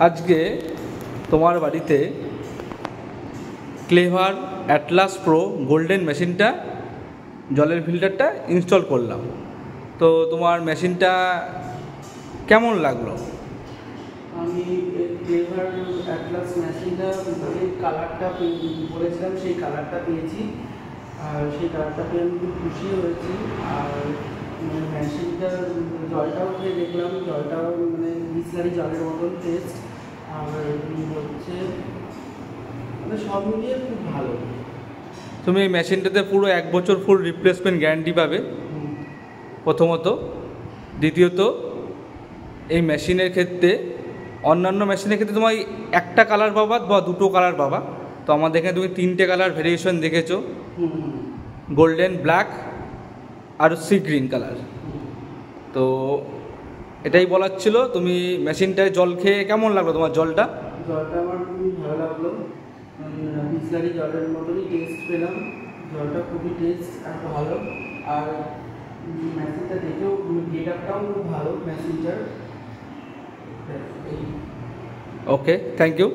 আজকে তোমার বাড়িতে ক্লেভার অ্যাটলাস প্রো গোল্ডেন মেশিনটা জলের ফিল্টারটা ইনস্টল করলাম। তো তোমার মেশিনটা কেমন লাগলো? আমি ক্লেভার অ্যাটলাস মেশিনটা যে কালারটা বলেছিলাম সেই কালারটা পেয়েছি, আর সেই কালারটা পেয়ে আমি খুব খুশি হয়েছি। আর মেশিনটার জলটাও খেয়ে দেখলাম, জলটাও মানে বিসলারি জলের মতন টেস্ট। আর হচ্ছে মানে সব মিলিয়ে খুব ভালো। তুমি এই মেশিনটাতে পুরো 1 বছর ফুল রিপ্লেসমেন্ট গ্যারান্টি পাবে প্রথমত। দ্বিতীয়ত, এই মেশিনের ক্ষেত্রে অন্যান্য মেশিনের ক্ষেত্রে তোমার একটা কালার পাবা বা দুটো কালার পাবা, তো আমাদের এখানে তুমি 3টে কালার ভেরিয়েশন দেখেছো, গোল্ডেন, ব্ল্যাক আর সি গ্রিন কালার। তো এটাই বলার ছিল। তুমি মেশিনটায় জল খেয়ে কেমন লাগলো তোমার? জলটা আমার খুবই ভালো লাগলো, বিসলারি জলের মতনই টেস্ট পেলাম। জলটা খুবই টেস্ট আর ভালো। আর মেশিনটা দেখেও গেট আপটাও খুব ভালো মেশিনটার। ওকে, থ্যাংক ইউ।